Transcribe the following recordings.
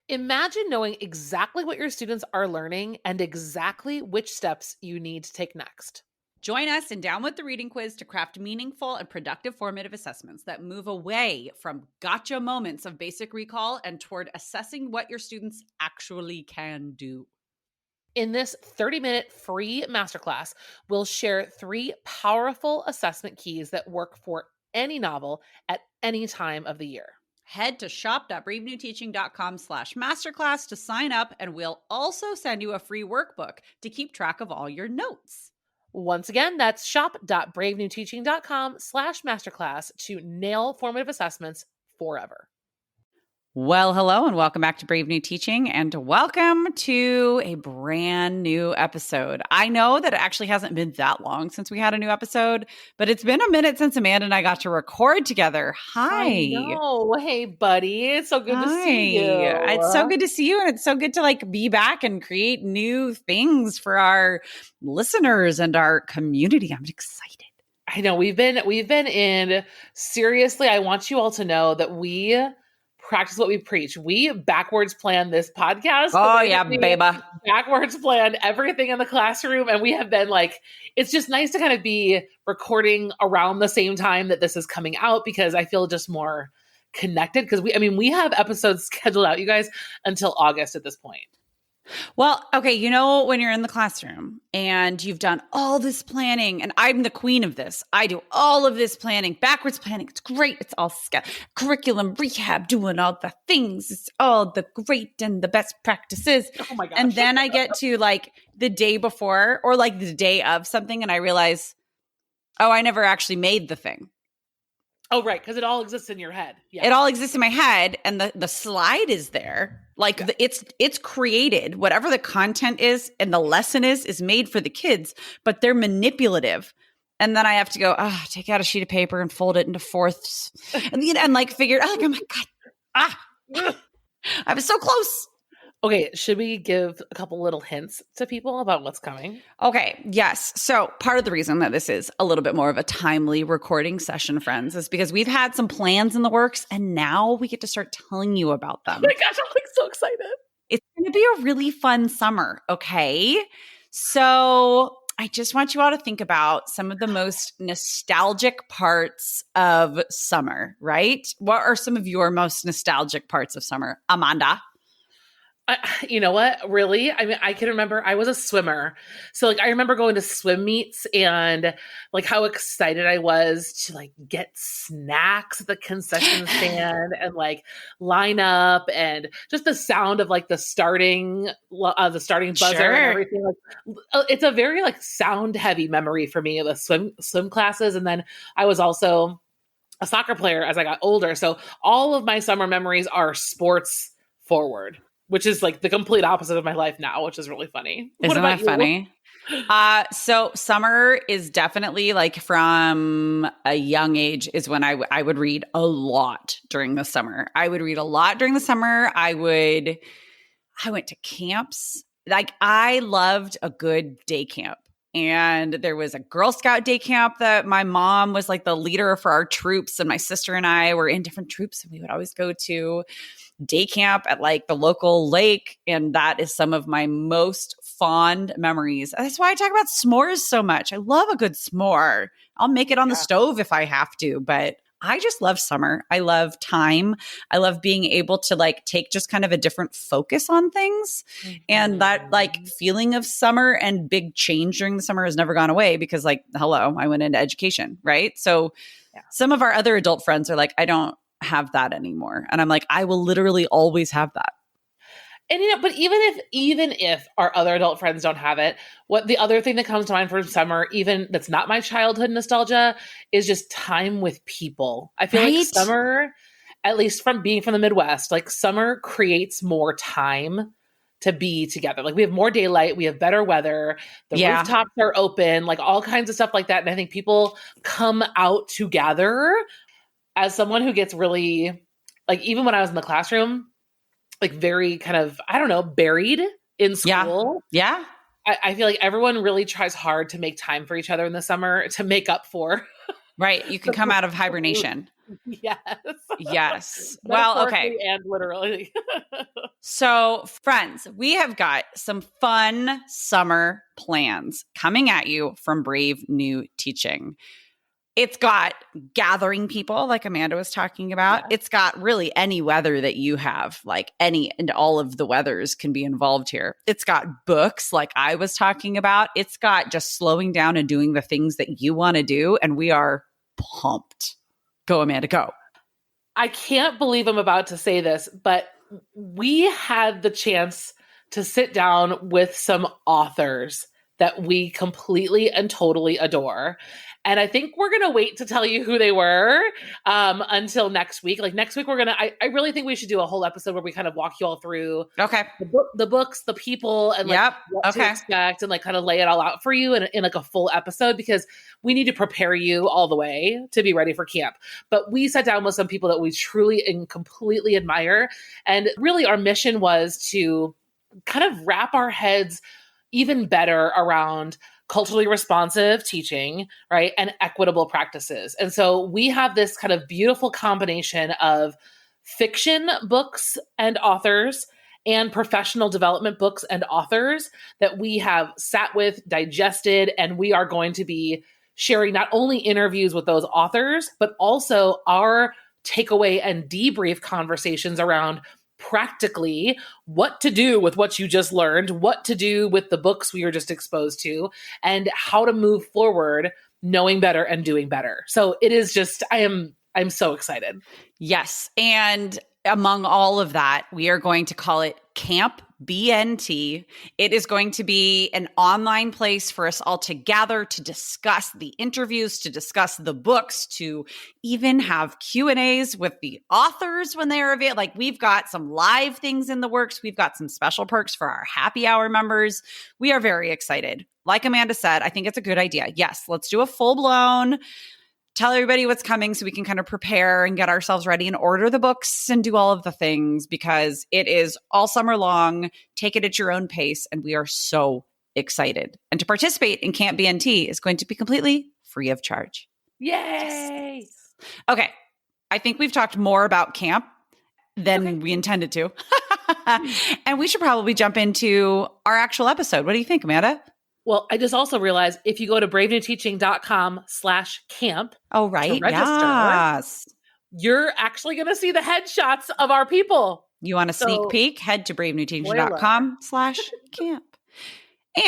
Imagine knowing exactly what your students are learning and exactly which steps you need to take next. Join us in Down with the Reading Quiz to craft meaningful and productive formative assessments that move away from gotcha moments of basic recall and toward assessing what your students actually can do. In this 30-minute free masterclass, we'll share 3 powerful assessment keys that work for any novel at any time of the year. Head to shop.bravenewteaching.com/masterclass to sign up, and we'll also send you a free workbook to keep track of all your notes. Once again, that's shop.bravenewteaching.com/masterclass to nail formative assessments forever. Well, hello, and welcome back to Brave New Teaching, and welcome to a brand new episode. I know that it actually hasn't been that long since we had a new episode, but it's been a minute since Amanda and I got to record together. Hi. I know. Hey, buddy. It's so good to see you. It's so good to see you, and it's so good to be back and create new things for our listeners and our community. I'm excited. I know we've been in, seriously, I want you all to know that we practice what we preach. We backwards plan this podcast. Oh yeah, baby. Backwards plan everything in the classroom. And we have been it's just nice to kind of be recording around the same time that this is coming out, because I feel just more connected, because we have episodes scheduled out, you guys, until August at this point. Well, okay, when you're in the classroom and you've done all this planning, and I'm the queen of this. I do all of this planning, backwards planning. It's great. It's all curriculum rehab, doing all the things. It's all the great and the best practices. Oh my gosh. And then I get to the day before or the day of something, and I realize, oh, I never actually made the thing. Oh, right. Because it all exists in your head. Yeah. It all exists in my head, and the slide is there. It's created. Whatever the content is and the lesson is made for the kids, but they're manipulative. And then I have to go, take out a sheet of paper and fold it into fourths, and figure out, oh my God, I was so close. Okay, should we give a couple little hints to people about what's coming? Okay, yes. So part of the reason that this is a little bit more of a timely recording session, friends, is because we've had some plans in the works, and now we get to start telling you about them. Oh my gosh, I'm so excited. It's going to be a really fun summer, okay? So I just want you all to think about some of the most nostalgic parts of summer, right? What are some of your most nostalgic parts of summer, Amanda? You know what? Really? I can remember I was a swimmer. So I remember going to swim meets and how excited I was to get snacks at the concession stand and line up, and just the sound of the starting buzzer. Sure. And everything. It's a very sound heavy memory for me of the swim classes. And then I was also a soccer player as I got older. So all of my summer memories are sports forward, which is the complete opposite of my life now, which is really funny. Isn't that funny? So summer is definitely from a young age is when I would read a lot during the summer. I would read a lot during the summer. I went to camps. I loved a good day camp. And there was a Girl Scout day camp that my mom was the leader for our troops. And my sister and I were in different troops, and we would always go to day camp at the local lake. And that is some of my most fond memories. That's why I talk about s'mores so much. I love a good s'more. I'll make it on the stove if I have to, but I just love summer. I love time. I love being able to take just kind of a different focus on things. Mm-hmm. And that feeling of summer and big change during the summer has never gone away, because hello, I went into education, right? So some of our other adult friends are I don't have that anymore. And I'm I will literally always have that. And but even if our other adult friends don't have it, what the other thing that comes to mind for summer, even that's not my childhood nostalgia, is just time with people. I feel summer, at least from being from the Midwest, summer creates more time to be together. We have more daylight, we have better weather, the rooftops are open, all kinds of stuff like that. And I think people come out together. As someone who gets really, even when I was in the classroom, very kind of, I don't know, buried in school. Yeah. I feel everyone really tries hard to make time for each other in the summer to make up for Right. You can come out of hibernation. Yes. Yes. Well, okay. And literally. So, friends, we have got some fun summer plans coming at you from Brave New Teaching. It's got gathering people, like Amanda was talking about. Yeah. It's got really any weather that you have, like any and all of the weathers can be involved here. It's got books, like I was talking about. It's got just slowing down and doing the things that you want to do. And we are pumped. Go, Amanda, go. I can't believe I'm about to say this, but we had the chance to sit down with some authors that we completely and totally adore. And I think we're going to wait to tell you who they were until next week. Like next week, I really think we should do a whole episode where we kind of walk you all through the books, the people, and like what to expect, and like kind of lay it all out for you in like a full episode, because we need to prepare you all the way to be ready for camp. But we sat down with some people that we truly and completely admire. And really our mission was to kind of wrap our heads even better around culturally responsive teaching, right? And equitable practices. And so we have this kind of beautiful combination of fiction books and authors and professional development books and authors that we have sat with, digested, and we are going to be sharing not only interviews with those authors, but also our takeaway and debrief conversations around practically what to do with what you just learned, what to do with the books we were just exposed to, and how to move forward knowing better and doing better. So it is just, I'm so excited. Yes. And among all of that, we are going to call it Camp BNT. It is going to be an online place for us all to gather, to discuss the interviews, to discuss the books, to even have Q&As with the authors when they are available. Like we've got some live things in the works. We've got some special perks for our happy hour members. We are very excited. Like Amanda said, I think it's a good idea. Yes, let's do a full-blown tell everybody what's coming so we can kind of prepare and get ourselves ready and order the books and do all of the things, because it is all summer long. Take it at your own pace. And we are so excited. And to participate in Camp BNT is going to be completely free of charge. Yay! Yes. Okay. I think we've talked more about camp than we intended to. And we should probably jump into our actual episode. What do you think, Amanda? Well, I just also realized if you go to bravenewteaching.com/camp. Oh, right. Yes. You're actually going to see the headshots of our people. You want a sneak peek? Head to bravenewteaching.com/camp.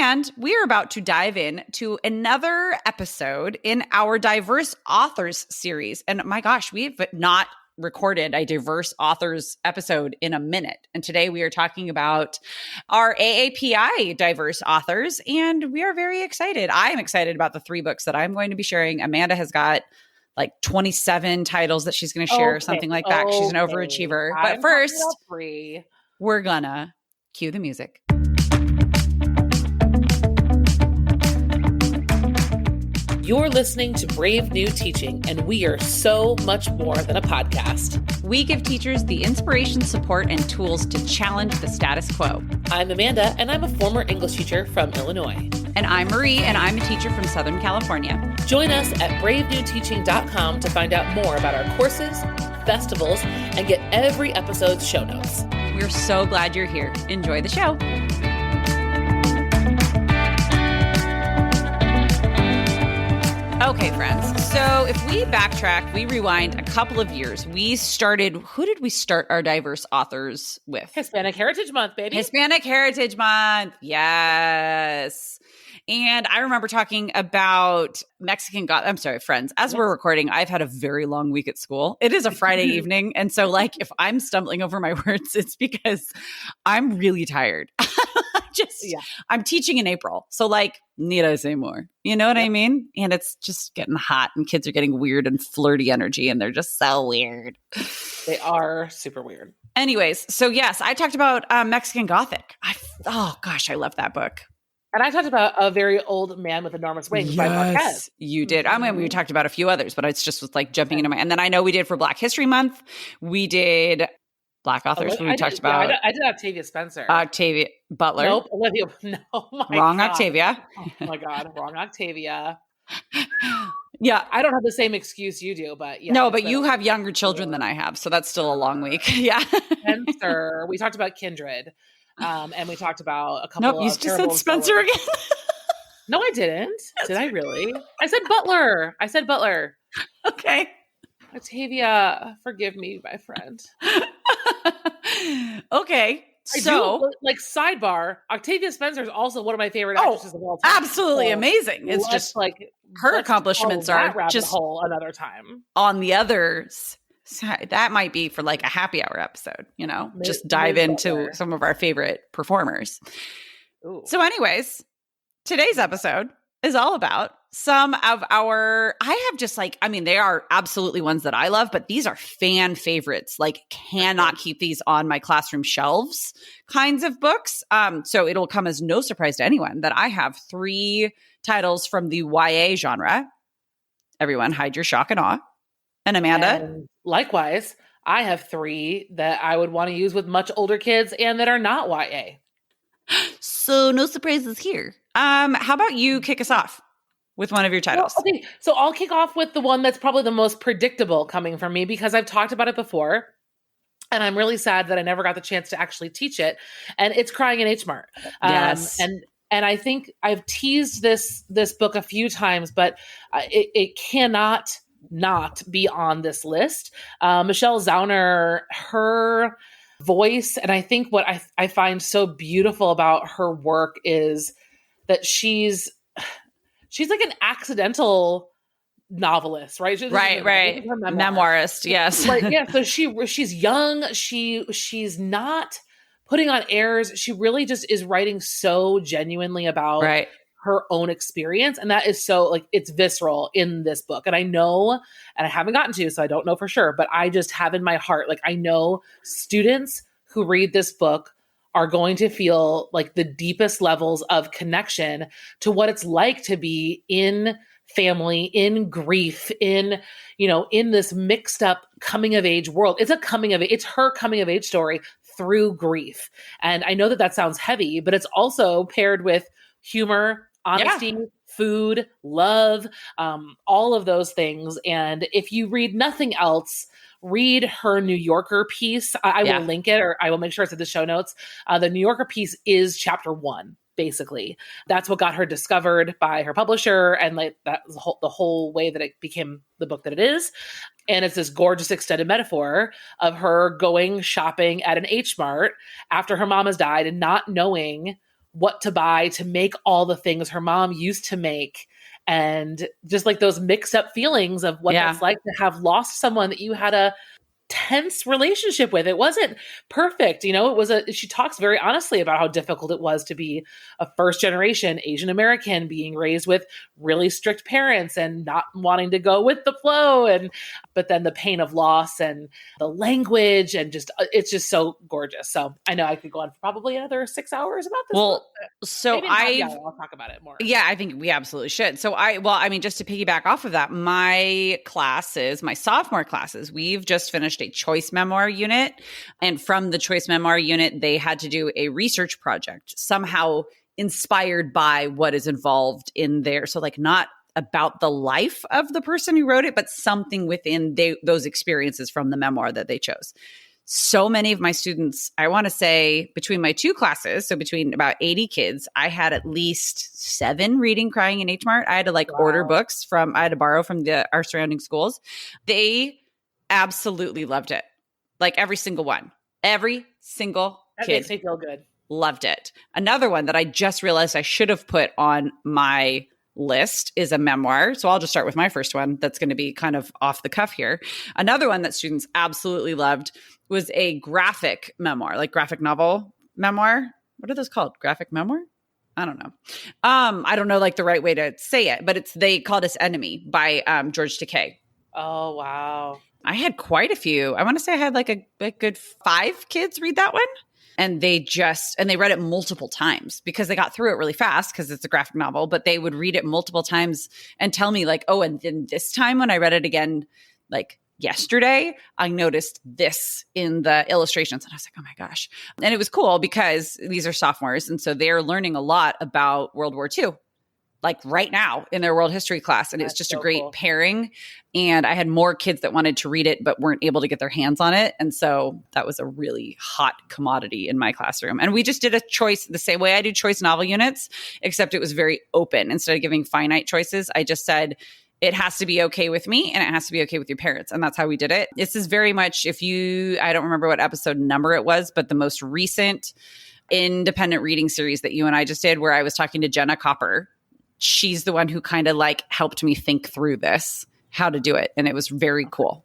And we are about to dive in to another episode in our diverse authors series. And my gosh, we've not recorded a diverse authors episode in a minute. And today we are talking about our AAPI diverse authors, and we are very excited. I am excited about the 3 books that I'm going to be sharing. Amanda has got like 27 titles that she's going to share, something like that. She's an overachiever. But first, we're gonna cue the music. You're listening to Brave New Teaching, and we are so much more than a podcast. We give teachers the inspiration, support, and tools to challenge the status quo. I'm Amanda, and I'm a former English teacher from Illinois. And I'm Marie, and I'm a teacher from Southern California. Join us at bravenewteaching.com to find out more about our courses, festivals, and get every episode's show notes. We're so glad you're here. Enjoy the show. Okay, friends. So if we backtrack, we rewind a couple of years. Who did we start our diverse authors with? Hispanic Heritage Month, baby. Hispanic Heritage Month. Yes. And I remember talking about Mexican God. I'm sorry, friends. As we're recording, I've had a very long week at school. It is a Friday evening. And so like, if I'm stumbling over my words, it's because I'm really tired. I'm teaching in April. So like, need I say more? You know what I mean? And it's just getting hot and kids are getting weird and flirty energy and they're just so weird. They are super weird. Anyways, so yes, I talked about Mexican Gothic. I love that book. And I talked about A Very Old Man with Enormous Wings by Marquez. You did. I mean, we talked about a few others, but it's just was like jumping into my, and then I know we did for Black History Month. We did Black authors. I did Octavia Spencer. Octavia Butler. Nope. Olivia. No. Wrong God. Octavia. Oh my God. Wrong Octavia. Yeah. I don't have the same excuse you do, but yeah. No, but you have younger children than I have, so that's still a long week. Yeah. Spencer. We talked about Kindred, and we talked about a couple Nope, you of just said terrible Spencer spoilers. again. No, I didn't. Did I really? I said Butler. Okay. Octavia, forgive me, my friend. Okay. Like sidebar, Octavia Spencer is also one of my favorite actresses of all time. Absolutely amazing. It's just like her accomplishments are just whole another time. On the others. That might be for like a happy hour episode, just dive into some of our favorite performers. Ooh. So anyways, today's episode is all about some of they are absolutely ones that I love, but these are fan favorites, like cannot keep these on my classroom shelves kinds of books. So it'll come as no surprise to anyone that I have 3 titles from the YA genre. Everyone hide your shock and awe. And Amanda? And likewise, I have 3 that I would want to use with much older kids and that are not YA. So no surprises here. How about you kick us off with one of your titles? Well, okay, so I'll kick off with the one that's probably the most predictable coming from me because I've talked about it before. And I'm really sad that I never got the chance to actually teach it. And it's Crying in H Mart. Yes. And I think I've teased this book a few times, but it cannot not be on this list. Michelle Zauner, her voice, and I think what I find so beautiful about her work is that she's like an accidental novelist, right? Right. Memoirist, yes. Right, yeah. So she's young. She's not putting on airs. She really just is writing so genuinely about her own experience. And that is so like, it's visceral in this book. And I know, and I haven't gotten to, so I don't know for sure, but I just have in my heart, like I know students who read this book are going to feel like the deepest levels of connection to what it's like to be in family, in grief, in this mixed up coming of age world. It's her coming of age story through grief. And I know that sounds heavy, but it's also paired with humor, honesty, food, love, all of those things. And if you read nothing else, read her New Yorker piece. I will link it, or I will make sure it's in the show notes. The New Yorker piece is chapter 1, basically. That's what got her discovered by her publisher, and like that was the whole way that it became the book that it is. And it's this gorgeous extended metaphor of her going shopping at an H Mart after her mom has died and not knowing what to buy to make all the things her mom used to make. And just like those mixed up feelings of what it's like to have lost someone that you had a tense relationship with. It wasn't perfect. She talks very honestly about how difficult it was to be a first generation Asian American being raised with really strict parents and not wanting to go with the flow. But then the pain of loss and the language and it's just so gorgeous. So I know I could go on for probably another 6 hours about this. Well, so I'll talk about it more. Yeah, I think we absolutely should. So just to piggyback off of that, my sophomore classes, we've just finished a choice memoir unit. And from the choice memoir unit, they had to do a research project somehow inspired by what is involved in there. So like not about the life of the person who wrote it, but something within those experiences from the memoir that they chose. So many of my students, I want to say between my 2 classes, so between about 80 kids, I had at least 7 reading Crying in H Mart. I had to order books I had to borrow from our surrounding schools. They absolutely loved it. Like every single one. Every single kid. That makes me feel good. Loved it. Another one that I just realized I should have put on my list is a memoir. So I'll just start with my first one. That's going to be kind of off the cuff here. Another one that students absolutely loved was a graphic memoir, like graphic novel memoir. What are those called? Graphic memoir? I don't know. I don't know like the right way to say it, but They Called Us Enemy by George Takei. Oh, wow. I had quite a few. I want to say I had like a good 5 kids read that one. And they read it multiple times because they got through it really fast because it's a graphic novel, but they would read it multiple times and tell me like, oh, and then this time when I read it again, like yesterday, I noticed this in the illustrations. And I was like, oh my gosh. And it was cool because these are sophomores. And so they're learning a lot about World War II like right now in their world history class. And it was just a great pairing. And I had more kids that wanted to read it, but weren't able to get their hands on it. And so that was a really hot commodity in my classroom. And we just did a choice the same way I do choice novel units, except it was very open. Instead of giving finite choices, I just said, it has to be okay with me and it has to be okay with your parents. And that's how we did it. This is very much, I don't remember what episode number it was, but the most recent independent reading series that you and I just did, where I was talking to Jenna Copper. She's the one who kind of like helped me think through this, how to do it. And it was very cool.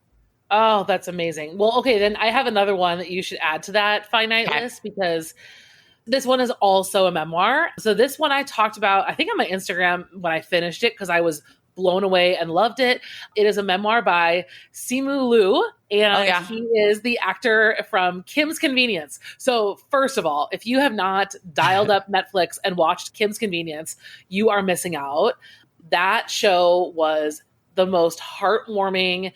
Oh, that's amazing. Well, okay, then I have another one that you should add to that finite list, because this one is also a memoir. So this one I talked about, I think on my Instagram when I finished it, because I was blown away and loved it. It is a memoir by Simu Liu, and he is the actor from Kim's Convenience. So first of all, if you have not dialed up Netflix and watched Kim's Convenience, you are missing out. That show was the most heartwarming.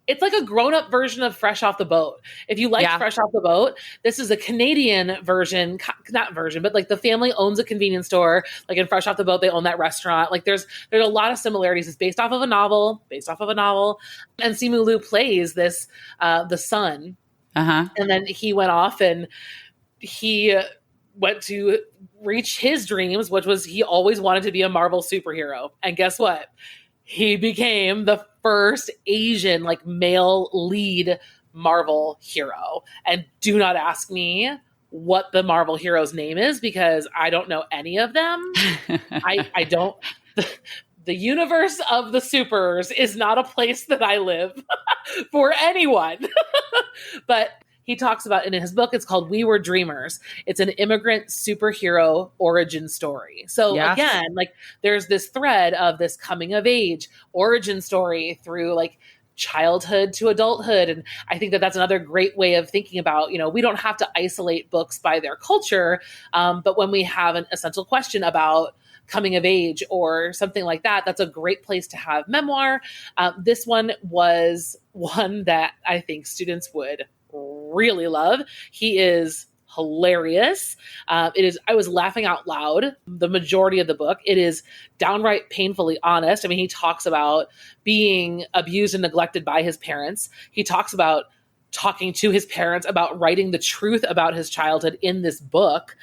It's like a grown-up version of Fresh Off the Boat. If you like Fresh Off the Boat, this is a Canadian version, not version, but like the family owns a convenience store. Like in Fresh Off the Boat, they own that restaurant. Like there's a lot of similarities. It's based off of a novel. And Simu Liu plays this, the son. And then he went off and he went to reach his dreams, which was he always wanted to be a Marvel superhero. And guess what? He became the first Asian, like male lead Marvel hero. And do not ask me what the Marvel hero's name is, because I don't know any of them. I don't. The universe of the supers is not a place that I live for anyone. But he talks about it in his book. It's called We Were Dreamers. It's an immigrant superhero origin story. So again, like there's this thread of this coming of age origin story through like childhood to adulthood. And I think that that's another great way of thinking about, we don't have to isolate books by their culture. But when we have an essential question about coming of age or something like that, that's a great place to have memoir. This one was one that I think students would really love. He is hilarious. I was laughing out loud the majority of the book. It is downright painfully honest. I mean, he talks about being abused and neglected by his parents. He talks about talking to his parents about writing the truth about his childhood in this book.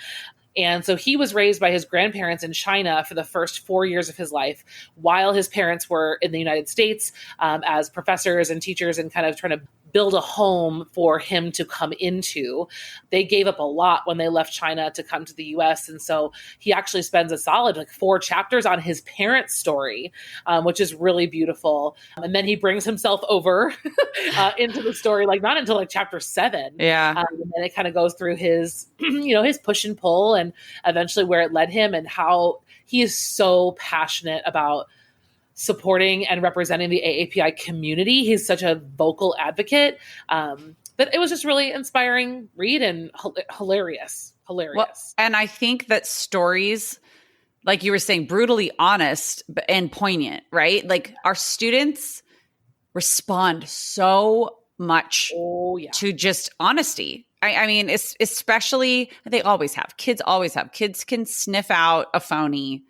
And so he was raised by his grandparents in China for the first 4 years of his life, while his parents were in the United States as professors and teachers and kind of trying to build a home for him to come into. They gave up a lot when they left China to come to the US. And so he actually spends a solid 4 chapters on his parents' story, which is really beautiful. And then he brings himself over into the story, not until chapter 7. Yeah. And then it kind of goes through his, his push and pull and eventually where it led him and how he is so passionate about supporting and representing the AAPI community. He's such a vocal advocate. But it was just really inspiring read and hilarious. Well, and I think that stories, like you were saying, brutally honest and poignant, right? Like our students respond so much to just honesty. I mean, it's especially, they always have. Kids always have. Kids can sniff out a phony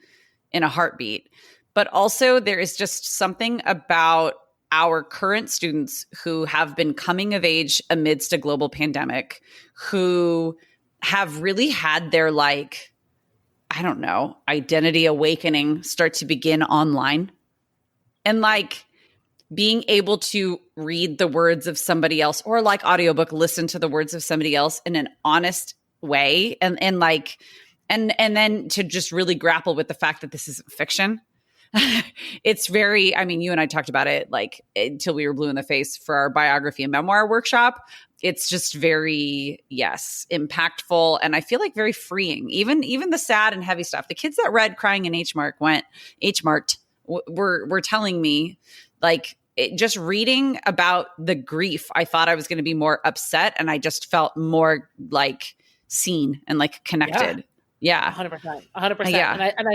in a heartbeat. But also there is just something about our current students who have been coming of age amidst a global pandemic, who have really had their identity awakening start to begin online. And being able to read the words of somebody else or audiobook, listen to the words of somebody else in an honest way. And then to just really grapple with the fact that this isn't fiction. It's very, you and I talked about it until we were blue in the face for our biography and memoir workshop. It's just very, impactful. And I feel very freeing, even the sad and heavy stuff. The kids that read Crying in H Mart were telling me just reading about the grief. I thought I was going to be more upset and I just felt more seen and connected. Yeah. 100%. 100%. Yeah. And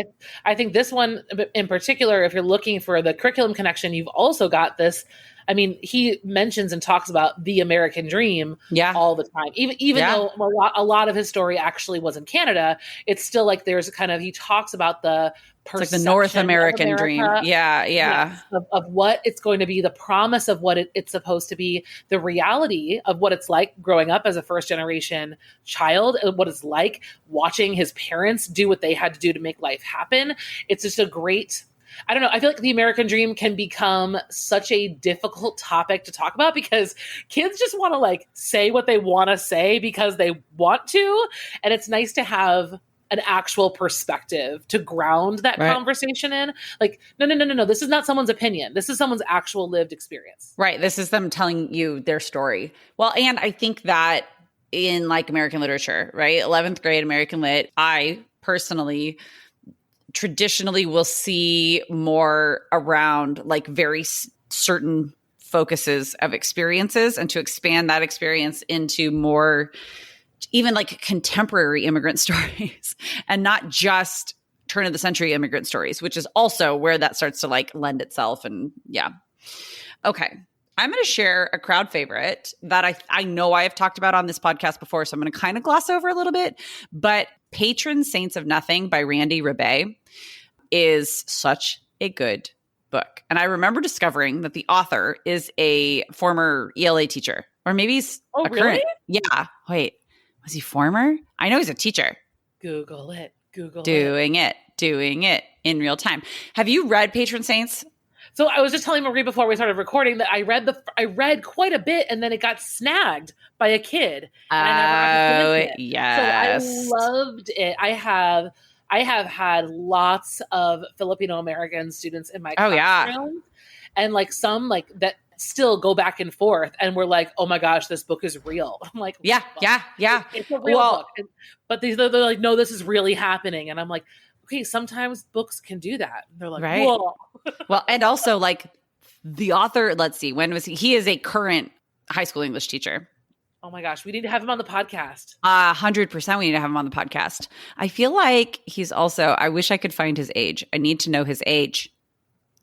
I think this one in particular, if you're looking for the curriculum connection, you've also got this I mean, he mentions and talks about the American dream all the time. Even though a lot of his story actually was in Canada, it's still like there's kind of, he talks about the it's like the North American dream. Yeah. Yes, of what it's going to be, the promise of what it's supposed to be, the reality of what it's like growing up as a first generation child, and what it's like watching his parents do what they had to do to make life happen. It's just a great, I don't know. I feel like the American dream can become such a difficult topic to talk about because kids just want to like say what they want to say because they want to. And it's nice to have an actual perspective to ground that conversation in. Like, no. This is not someone's opinion. This is someone's actual lived experience. Right. This is them telling you their story. Well, and I think that in like American literature, right? 11th grade American lit, I personally traditionally will see more around like very certain focuses of experiences, and to expand that experience into more even like contemporary immigrant stories and not just turn of the century immigrant stories, which is also where that starts to like lend itself. And okay. I'm going to share a crowd favorite that I know I have talked about on this podcast before, so I'm going to kind of gloss over a little bit, but Patron Saints of Nothing by Randy Rebay is such a good book. And I remember discovering that the author is a former ELA teacher, or maybe he's a really? current. Yeah. Wait, was he former? I know he's a teacher. Google it. Doing it in real time. Have you read Patron Saints? So I was just telling Marie before we started recording that I read quite a bit, and then it got snagged by a kid. And I never got to finish it. Yes. So I loved it. I have had lots of Filipino American students in my classroom, and like some like that still go back and forth, and we're like, "Oh my gosh, this book is real." I'm like, "Yeah. It's a real book." But they're like, "No, this is really happening," and I'm like, okay, sometimes books can do that. And they're like, whoa. Well, and also like the author, let's see, when was he? He is a current high school English teacher. Oh my gosh, we need to have him on the podcast. 100% we need to have him on the podcast. I feel like he's also, I wish I could find his age. I need to know his age.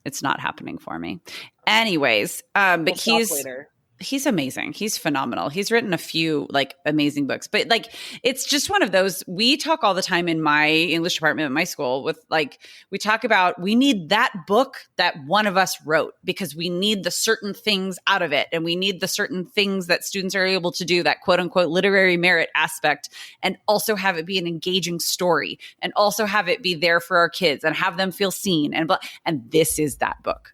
It's not happening for me. Anyways, but he's amazing. He's phenomenal. He's written a few like amazing books, but like, it's just one of those, we talk all the time in my English department at my school with like, we talk about, we need that book that one of us wrote because we need the certain things out of it. And we need the certain things that students are able to do, that quote unquote literary merit aspect, and also have it be an engaging story, and also have it be there for our kids and have them feel seen. And this is that book.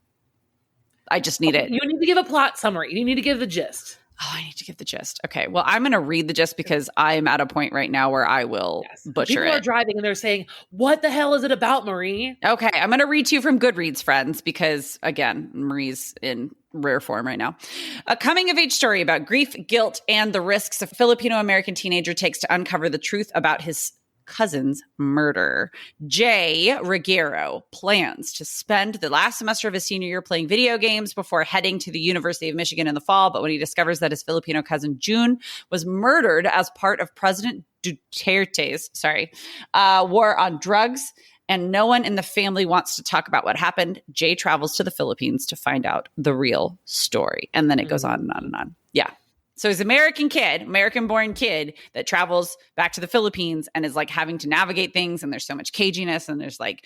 I just need it. You need to give a plot summary. You need to give the gist. Oh, I need to give the gist. Okay. Well, I'm going to read the gist because I'm at a point right now where I will butcher it. People are driving and they're saying, what the hell is it about, Marie? Okay. I'm going to read to you from Goodreads, friends, because again, Marie's in rare form right now. A coming of age story about grief, guilt, and the risks a Filipino-American teenager takes to uncover the truth about his cousin's murder. Jay Reguero plans to spend the last semester of his senior year playing video games before heading to the University of Michigan in the fall. But when he discovers that his Filipino cousin June was murdered as part of President Duterte's war on drugs, and no one in the family wants to talk about what happened, Jay travels to the Philippines to find out the real story. And then it goes on and on and on. Yeah. So he's an American-born kid that travels back to the Philippines and is like having to navigate things. And there's so much caginess, and there's like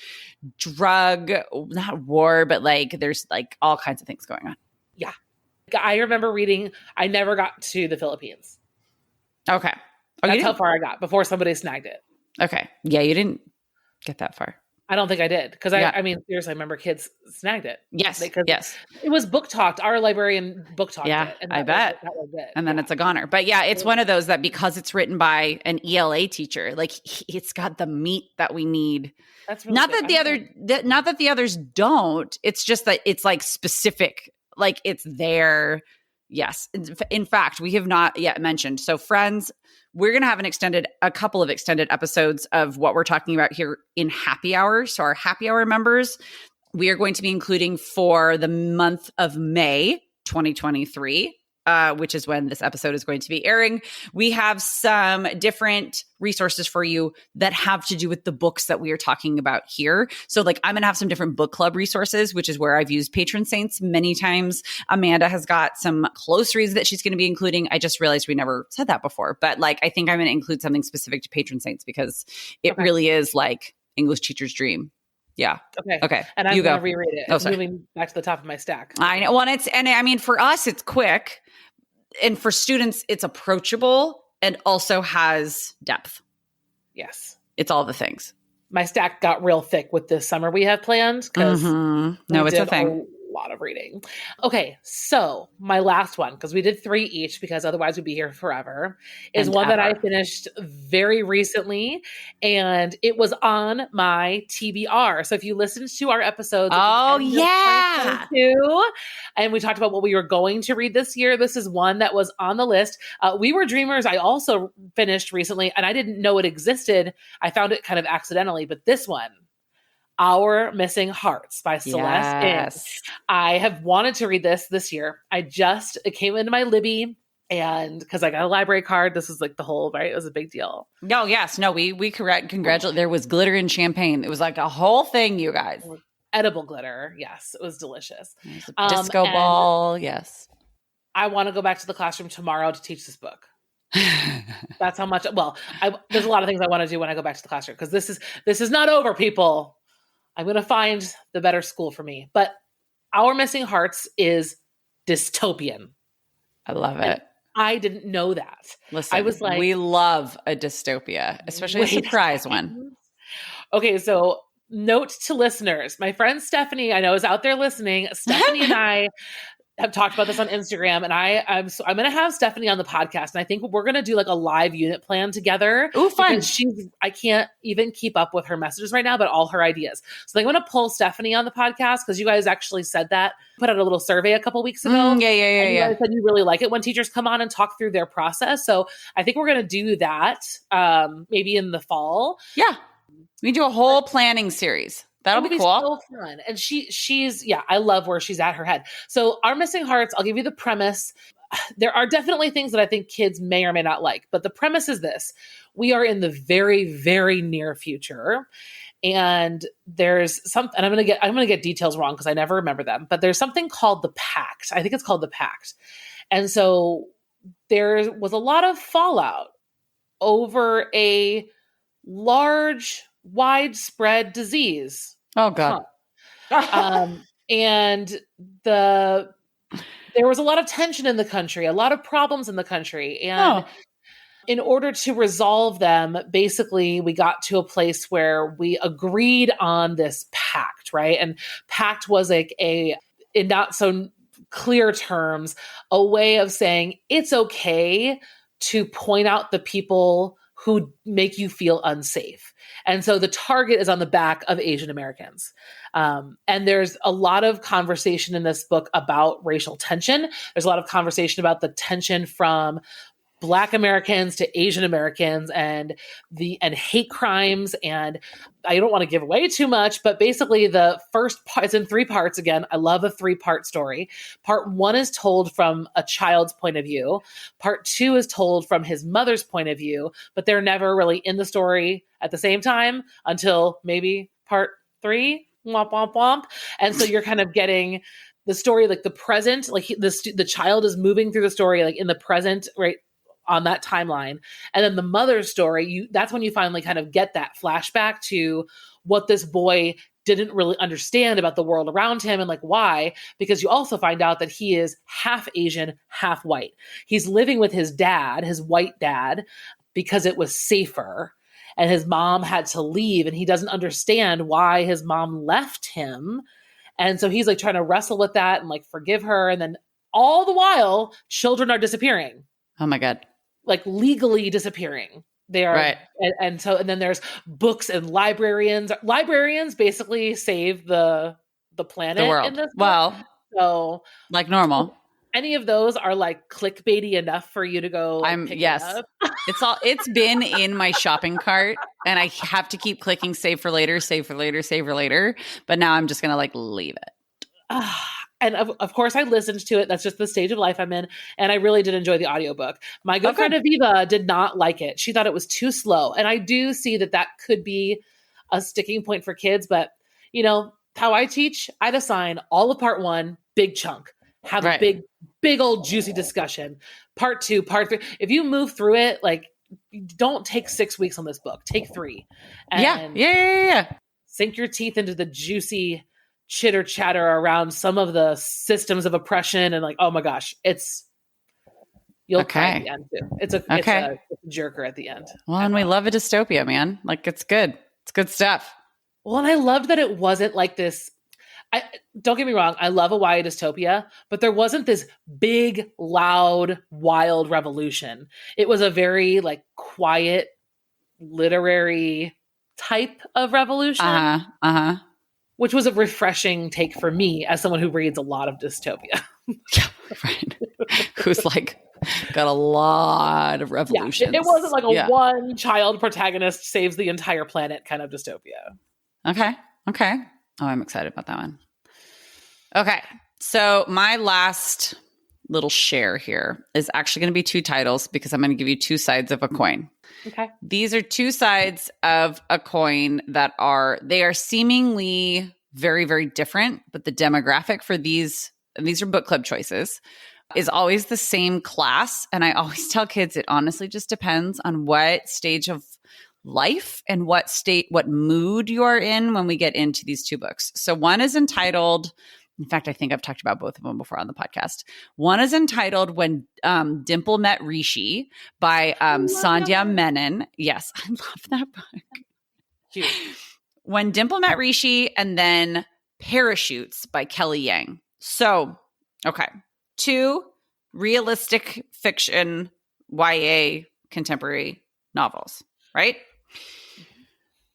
not war, but like there's like all kinds of things going on. Yeah. I remember reading, I never got to the Philippines. Okay. That's how far I got before somebody snagged it. Okay. Yeah, you didn't get that far. I don't think I did. Because I mean, seriously, I remember kids snagged it. Yes. Yes. It was book talked. Our librarian book talked it. And I bet. That was it. And then it's a goner. But yeah, it's one of those that because it's written by an ELA teacher, like it's got the meat that we need. That's really not that the others don't. It's just that it's like specific, like it's there. Yes. In fact, we have not yet mentioned. So friends, we're going to have a couple of extended episodes of what we're talking about here in Happy Hour. So our Happy Hour members, we are going to be including for the month of May 2023, which is when this episode is going to be airing, we have some different resources for you that have to do with the books that we are talking about here. So like I'm going to have some different book club resources, which is where I've used patron saints many times. Amanda has got some close reads that she's going to be including. I just realized we never said that before, but like I think I'm going to include something specific to patron saints because it really is like English teacher's dream. Yeah. Okay. And I'm going to reread it. It's moving back to the top of my stack. I know. Well, and I mean, for us, it's quick. And for students, it's approachable and also has depth. Yes. It's all the things. My stack got real thick with this summer we have planned because no, it's a thing. A lot of reading. Okay, so my last one, because we did 3 each because otherwise we'd be here forever, is one that I finished very recently, and it was on my TBR. So if you listened to our episodes, and we talked about what we were going to read this year, this is one that was on the list. We Were Dreamers, I also finished recently, and I didn't know it existed. I found it kind of accidentally, but this one, Our Missing Hearts by Celeste Ng. I have wanted to read this year. It came into my Libby, and because I got a library card, this was like the whole, right? It was a big deal. No, yes. No, we congratulate. There was glitter and champagne. It was like a whole thing, you guys. Edible glitter. Yes, it was delicious. It was a disco ball. Yes. I want to go back to the classroom tomorrow to teach this book. That's how much, there's a lot of things I want to do when I go back to the classroom, because this is not over, people. I'm going to find the better school for me. But Our Missing Hearts is dystopian. I love it. And I didn't know that. Listen, I was like, we love a dystopia, especially a surprise one. Okay, so note to listeners, my friend Stephanie, I know is out there listening. Stephanie and I have talked about this on Instagram, and I'm going to have Stephanie on the podcast, and I think we're going to do like a live unit plan together. Ooh, fun! I can't even keep up with her messages right now, but all her ideas. So I'm going to pull Stephanie on the podcast because you guys actually said that. Put out a little survey a couple weeks ago. Yeah. You guys said you really like it when teachers come on and talk through their process. So I think we're going to do that maybe in the fall. Yeah, we do a whole planning series. That'll be cool. So fun. And she's I love where she's at her head. So Our Missing Hearts, I'll give you the premise. There are definitely things that I think kids may or may not like, but the premise is this. We are in the very, very near future. And there's something, and I'm going to get details wrong because I never remember them, but there's something called the Pact. I think it's called the Pact. And so there was a lot of fallout over a large, widespread disease. Oh God. And there was a lot of tension in the country, a lot of problems in the country. And in order to resolve them, basically we got to a place where we agreed on this pact, right? And pact was like in not so clear terms, a way of saying it's okay to point out the people who make you feel unsafe. And so the target is on the back of Asian Americans. And there's a lot of conversation in this book about racial tension. There's a lot of conversation about the tension from Black Americans to Asian Americans and hate crimes. And I don't want to give away too much, but basically the first part, it's in 3 parts. Again, I love a 3-part story. Part 1 is told from a child's point of view. Part 2 is told from his mother's point of view, but they're never really in the story at the same time until maybe part 3. Womp, womp, womp. And so you're kind of getting the story, like the present, like the child is moving through the story, like in the present, right? On that timeline. And then the mother's story, that's when you finally kind of get that flashback to what this boy didn't really understand about the world around him and like why, because you also find out that he is half Asian, half white. He's living with his dad, his white dad, because it was safer. And his mom had to leave and he doesn't understand why his mom left him. And so he's like trying to wrestle with that and like forgive her. And then all the while, children are disappearing. Oh my God. Like legally disappearing. They are. Right. And then there's books and librarians. Librarians basically save the planet. The world. In this book. Well, so like normal. Any of those are like clickbaity enough for you to go. Yes. It's been in my shopping cart and I have to keep clicking save for later, save for later, save for later. But now I'm just going to like leave it. And of course I listened to it. That's just the stage of life I'm in. And I really did enjoy the audiobook. My good friend Aviva did not like it. She thought it was too slow. And I do see that that could be a sticking point for kids. But, you know, how I teach, I'd assign all of part 1, big chunk, have a big old juicy discussion. Part 2, part 3. If you move through it, like, don't take 6 weeks on this book. Take 3. And sink your teeth into the juicy chitter chatter around some of the systems of oppression, and like, oh my gosh, you'll cry at the end too. It's a jerker at the end. Well, and we love a dystopia, man. Like, it's good. It's good stuff. Well, and I loved that it wasn't like this. Don't get me wrong, I love a YA dystopia, but there wasn't this big, loud, wild revolution. It was a very like quiet, literary type of revolution. Which was a refreshing take for me as someone who reads a lot of dystopia. Right. Who's like got a lot of revolutions. It wasn't like a one child protagonist saves the entire planet kind of dystopia. Okay. Oh, I'm excited about that one. Okay. So my last little share here is actually going to be 2 titles because I'm going to give you 2 sides of a coin. Okay. These are 2 sides of a coin that they are seemingly very, very different, but the demographic for these, and these are book club choices, is always the same class. And I always tell kids it honestly just depends on what stage of life and what mood you are in when we get into these 2 books. So one is entitled, in fact, I think I've talked about both of them before on the podcast. One is entitled When Dimple Met Rishi by Sandhya Menon. Yes, I love that book. Cute. When Dimple Met Rishi, and then Parachutes by Kelly Yang. So, okay. 2 realistic fiction YA contemporary novels, right?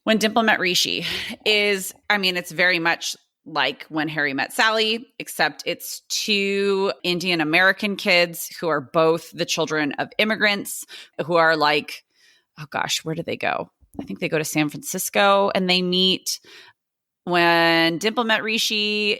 When Dimple Met Rishi is, I mean, it's very much like When Harry Met Sally, except it's 2 Indian American kids who are both the children of immigrants who are like, oh gosh, where do they go? I think they go to San Francisco and they meet. When Dimple Met Rishi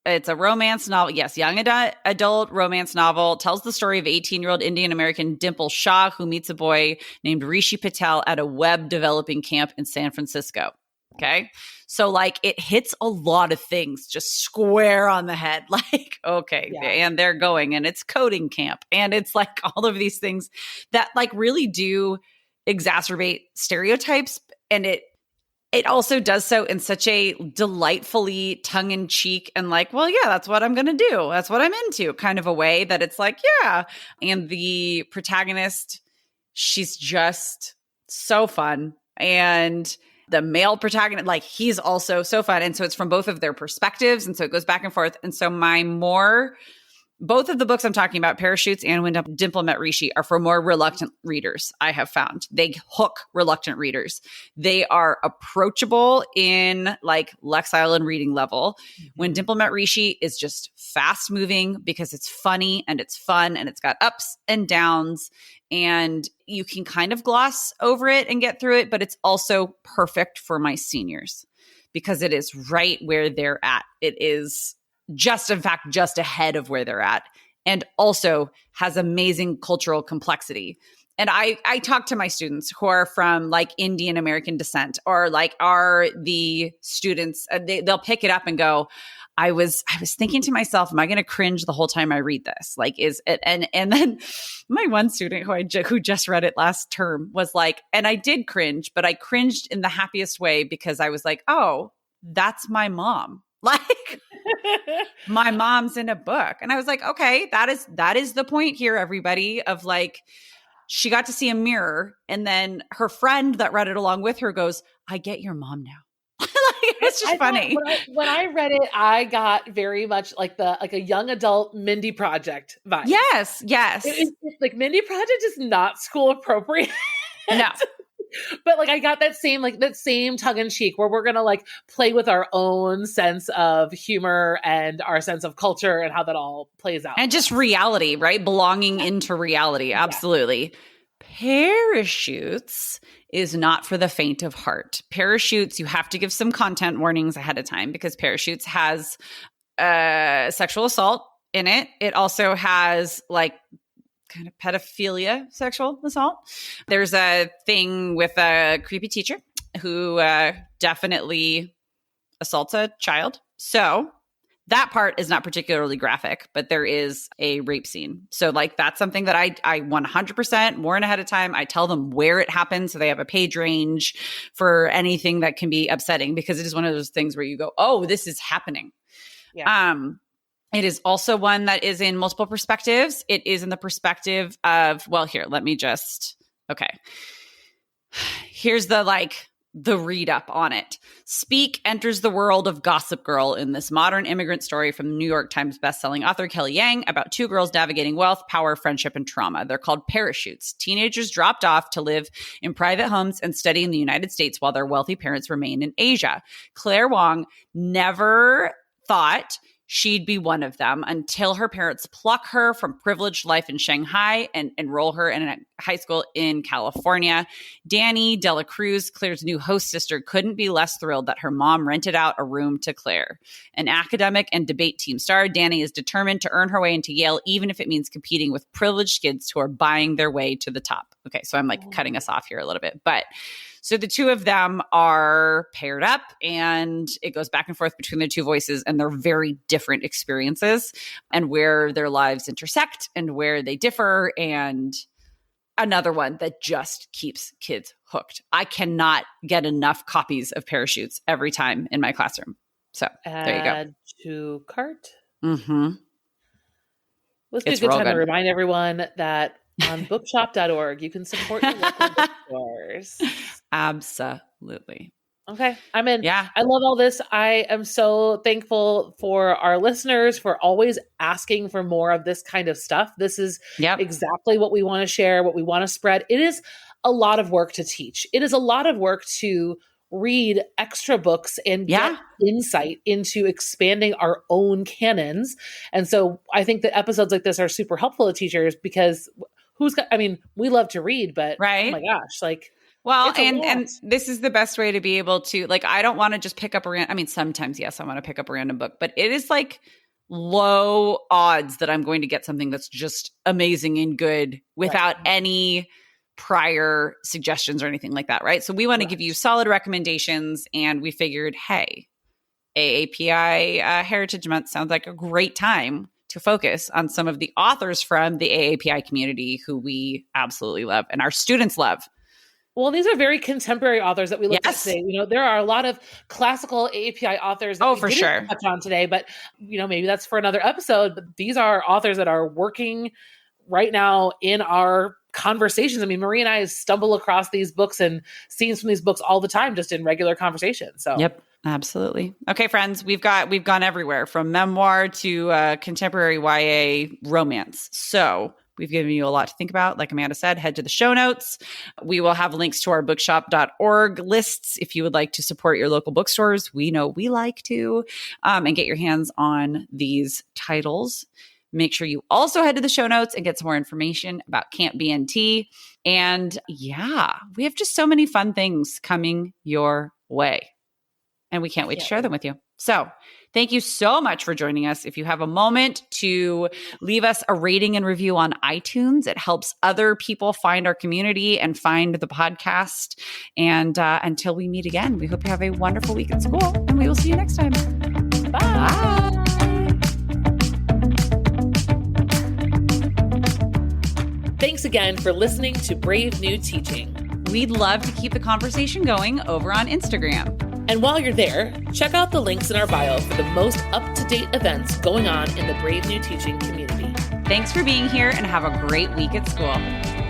it's a romance novel. Yes, young adult romance novel. Tells the story of 18-year-old Indian American Dimple Shah, who meets a boy named Rishi Patel at a web developing camp in San Francisco. Okay. So like it hits a lot of things just square on the head. Like, okay. Yeah. And they're going and it's coding camp. And it's like all of these things that like really do exacerbate stereotypes. And it also does so in such a delightfully tongue-in-cheek and like, well, yeah, that's what I'm going to do. That's what I'm into kind of a way that it's like, yeah. And the protagonist, she's just so fun. And the male protagonist, like he's also so fun. And so it's from both of their perspectives. And so it goes back and forth. And so both of the books I'm talking about, Parachutes and When Dimple Met Rishi, are for more reluctant readers, I have found. They hook reluctant readers. They are approachable in like Lex Island reading level. When Dimple Met Rishi is just fast moving because it's funny and it's fun and it's got ups and downs and you can kind of gloss over it and get through it, but it's also perfect for my seniors because it is right where they're at. It is just ahead of where they're at, and also has amazing cultural complexity. And I talk to my students who are from like Indian American descent or like are the students, they'll pick it up and go, I was thinking to myself, am I going to cringe the whole time I read this? Like, is it? And then my one student who just read it last term was like, and I did cringe, but I cringed in the happiest way because I was like, oh, that's my mom. Like my mom's in a book. And I was like, okay, that is the point here, everybody, of like, she got to see a mirror. And then her friend that read it along with her goes, I get your mom now. Like, it's just funny. When I read it, I got very much like a young adult Mindy Project vibe. Yes. Like Mindy Project is not school appropriate. No. But like I got that same tongue in cheek where we're going to like play with our own sense of humor and our sense of culture and how that all plays out. And just reality, right? Belonging into reality. Absolutely. Yeah. Parachutes is not for the faint of heart. Parachutes, you have to give some content warnings ahead of time because Parachutes has sexual assault in it. It also has like kind of pedophilia sexual assault. There's a thing with a creepy teacher who definitely assaults a child. So that part is not particularly graphic, but there is a rape scene. So like that's something that I 100% warn ahead of time. I tell them where it happens so they have a page range for anything that can be upsetting, because it is one of those things where you go, oh, this is happening. Yeah. It is also one that is in multiple perspectives. It is in the perspective of, well, here, let me just, okay. Here's the read up on it. Speak enters the world of Gossip Girl in this modern immigrant story from the New York Times bestselling author Kelly Yang about two girls navigating wealth, power, friendship, and trauma. They're called parachutes. Teenagers dropped off to live in private homes and study in the United States while their wealthy parents remain in Asia. Claire Wong never thought she'd be one of them until her parents pluck her from privileged life in Shanghai and enroll her in a high school in California. Danny Dela Cruz, Claire's new host sister, couldn't be less thrilled that her mom rented out a room to Claire. An academic and debate team star, Danny is determined to earn her way into Yale, even if it means competing with privileged kids who are buying their way to the top. Okay, so I'm cutting us off here a little bit, but so the two of them are paired up and it goes back and forth between the two voices and their very different experiences and where their lives intersect and where they differ. And another one that just keeps kids hooked. I cannot get enough copies of Parachutes every time in my classroom. So there you go. Add to cart. Mm-hmm. Let's be a good time to remind everyone that on bookshop.org, you can support your local bookstores. Absolutely. Okay. I'm in. Yeah. I love all this. I am so thankful for our listeners for always asking for more of this kind of stuff. This is exactly what we want to share, what we want to spread. It is a lot of work to teach. It is a lot of work to read extra books and get insight into expanding our own canons. And so I think that episodes like this are super helpful to teachers because we love to read, but oh my gosh, well, and this is the best way to be able to, I don't want to just pick up sometimes, yes, I want to pick up a random book, but it is low odds that I'm going to get something that's just amazing and good without any prior suggestions or anything like that, right? So we want to give you solid recommendations, and we figured, hey, AAPI Heritage Month sounds like a great time to focus on some of the authors from the AAPI community who we absolutely love and our students love. Well, these are very contemporary authors that we looked at today. There are a lot of classical AAPI authors that we didn't touch on today, but maybe that's for another episode. But these are authors that are working right now in our conversations. Marie and I stumble across these books and scenes from these books all the time, just in regular conversation. So, yep, absolutely. Okay, friends, we've gone everywhere from memoir to contemporary YA romance. So we've given you a lot to think about. Like Amanda said, head to the show notes. We will have links to our bookshop.org lists if you would like to support your local bookstores. We know we like to, and get your hands on these titles. Make sure you also head to the show notes and get some more information about Camp BNT. And we have just so many fun things coming your way. And we can't wait to share them with you. So thank you so much for joining us. If you have a moment to leave us a rating and review on iTunes, it helps other people find our community and find the podcast. And until we meet again, we hope you have a wonderful week at school, and we will see you next time. Bye. Bye. Thanks again for listening to Brave New Teaching. We'd love to keep the conversation going over on Instagram. And while you're there, check out the links in our bio for the most up-to-date events going on in the Brave New Teaching community. Thanks for being here, and have a great week at school.